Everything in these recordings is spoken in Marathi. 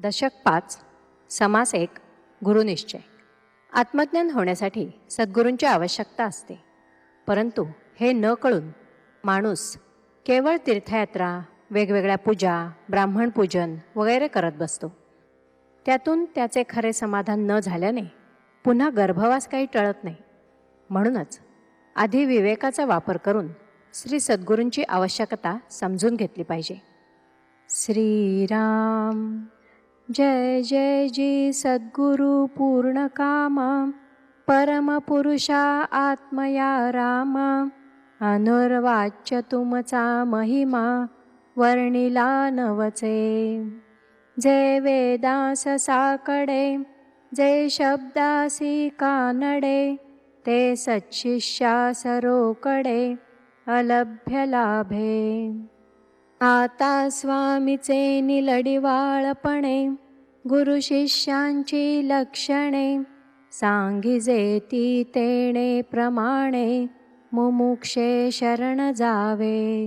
दशक 5 समास 1 गुरुनिश्चय. आत्मज्ञान होण्यासाठी सद्गुरूंची आवश्यकता असते, परंतु हे न कळून माणूस केवळ तीर्थयात्रा, वेगवेगळ्या पूजा, ब्राह्मण पूजन वगैरे करत बसतो. त्यातून त्याचे खरे समाधान न झाल्याने पुन्हा गर्भवास काही टळत नाही. म्हणूनच आधी विवेकाचा वापर करून श्री सद्गुरूंची आवश्यकता समजून घेतली पाहिजे. श्रीराम जय जय जी सद्गुरु पूर्ण कामा, परमपुरुषा आत्मया रामा. अनुर्वाच्य तुमचा महिमा, वर्णिला नवचे. जे वेदास साकडे, जे शब्दासी कानडे, ते सच्शिष्या सरोकडे, अलभ्य लाभे. आता स्वामीचे निलडिवाळपणे, गुरु शिष्यांची लक्षणे, सांगिजे ती तेणे प्रमाणे, मुमुक्षे शरण जावे.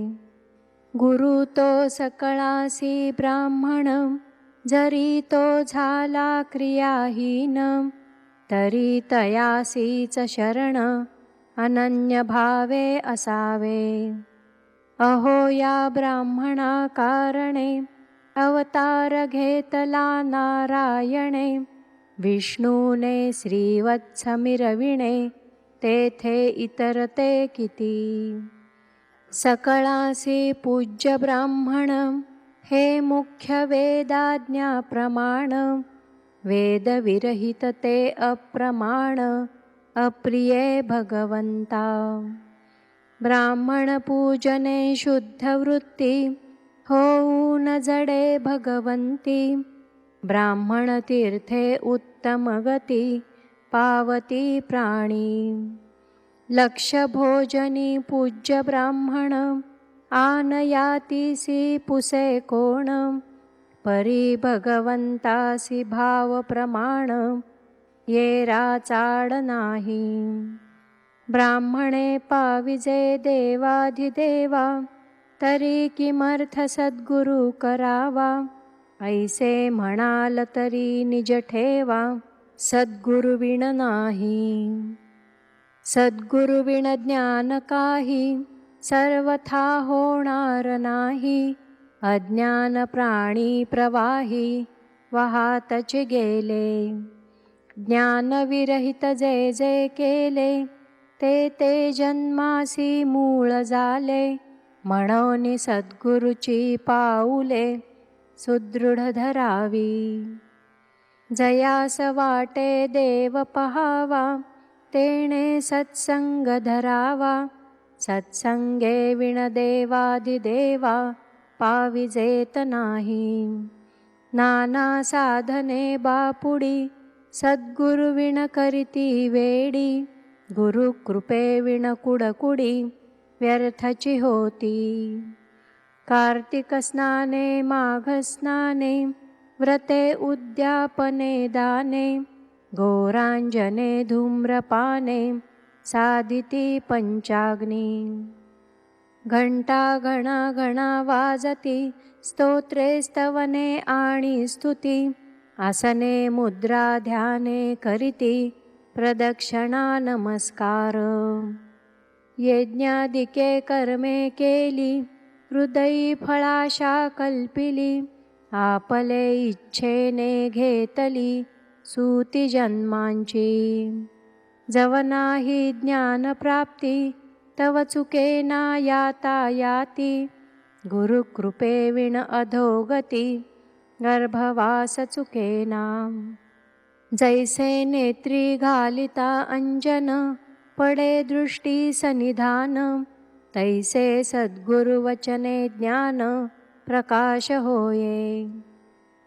गुरु तो सकळासी ब्राह्मण, जरी तो झाला क्रियाहीन, तरी तयासीच शरण, अनन्य भावे असावे. अहो या ब्राह्मणा कारणे, अवतार घेतला नारायणे, विष्णूने श्रीवत्स मिरविणे, तेथे इतर ते किती. सकळासी पूज्य ब्राह्मण, हे मुख्य वेदाज्ञा प्रमाण, वेद विरहित ते अप्रमाण, अप्रिये भगवंता. ब्राह्मण पूजने शुद्ध वृत्ती, होऊन जडे भगवंती. ब्राह्मण तीर्थे उत्तम गती, पावती प्राणी. लक्ष भोजनी पूज्य ब्राह्मण, आनयातीसी पुसे कोण, परी भगवंतासी भाव प्रमाण, येरा चाड नाही. ब्राह्मणे पाविजे देवाधिदेवा, तरी किमर्थ सद्गुरु करावा. ऐसे म्हणाल तरी निज ठेवा, सद्गुरुविण नाही. सद्गुरुविण ज्ञान काही, सर्वथा होणार नाही. अज्ञान प्राणी प्रवाही, वाहातच गेले. ज्ञान विरहित जे जे केले, ते ते जन्मासी मूळ झाले. म्हणून सद्गुरुची पाऊले, सुदृढ धरावी. जयास वाटे देव पहावा, तेणे सत्संग धरावा. सत्संगे विण देवाधिदेवा, पाविजेत नाही. नाना साधने बापुडी, सद्गुरुविण करीती वेडी. गुरु कृपे विण कुडकुडी, व्यर्थची होती. कार्तिक स्नाने माघ स्नाने, व्रते उद्यापने दाने. घोरांजने धूम्रपाने, साधिती पंचाग्नी. घंटा घणा घणा वाजती, स्तोत्रे स्तवने आणि स्तुती. आसने मुद्रा ध्याने करीती, प्रदक्षिणा नमस्कार. यज्ञादिके कर्मे केली, हृदयी फळाशा कल्पिली. आपले इच्छेने घेतली, सूती जन्मांची. जव नाही ज्ञान प्राप्ती, तव चुकेना यातायाती. गुरु कृपे विण अधोगती, गर्भवास चुकेना. जैसे नेत्री घालिता अंजन, पडे दृष्टी सनिधान. तैसे सद्गुरु वचने ज्ञान, प्रकाश होये.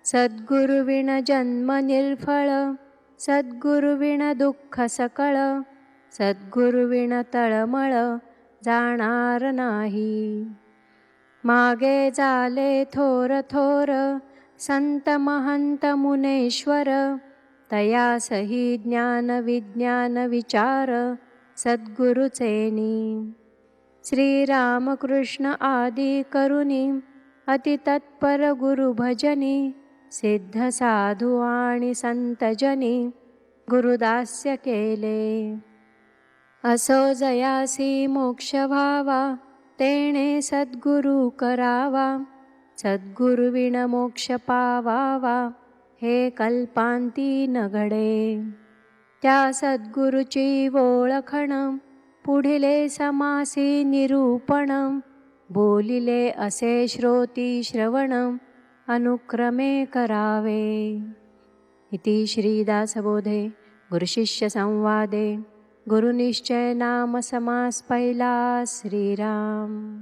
सद्गुरुविण जन्म निर्फळ, सद्गुरुविण दुःख सकळ. सद्गुरुविण तळमळ, जाणार नाही. मागे झाले थोर थोर, संत महंत मुनेश्वर. तयासही ज्ञान विज्ञान विचार, सद्गुरुचेनी. श्रीरामकृष्ण आदी करुणी, अति तत्पर गुरु भजनी. सिद्ध साधू आणि संतजनी गुरुदास्य केले. असो जयासी मोक्ष व्हावा, तेणे सद्गुरु करावा. सद्गुरुविण मोक्ष पावावा, हे कल्पांती न घडे. त्या सद्गुरुची ओळखण, पुढिले समासी निरूपण. बोलिले असे श्रोती श्रवण, अनुक्रमे करावे. इति श्रीदासबोधे गुरुशिष्य संवादे गुरुनिश्चय नाम समास पहिला. श्रीराम.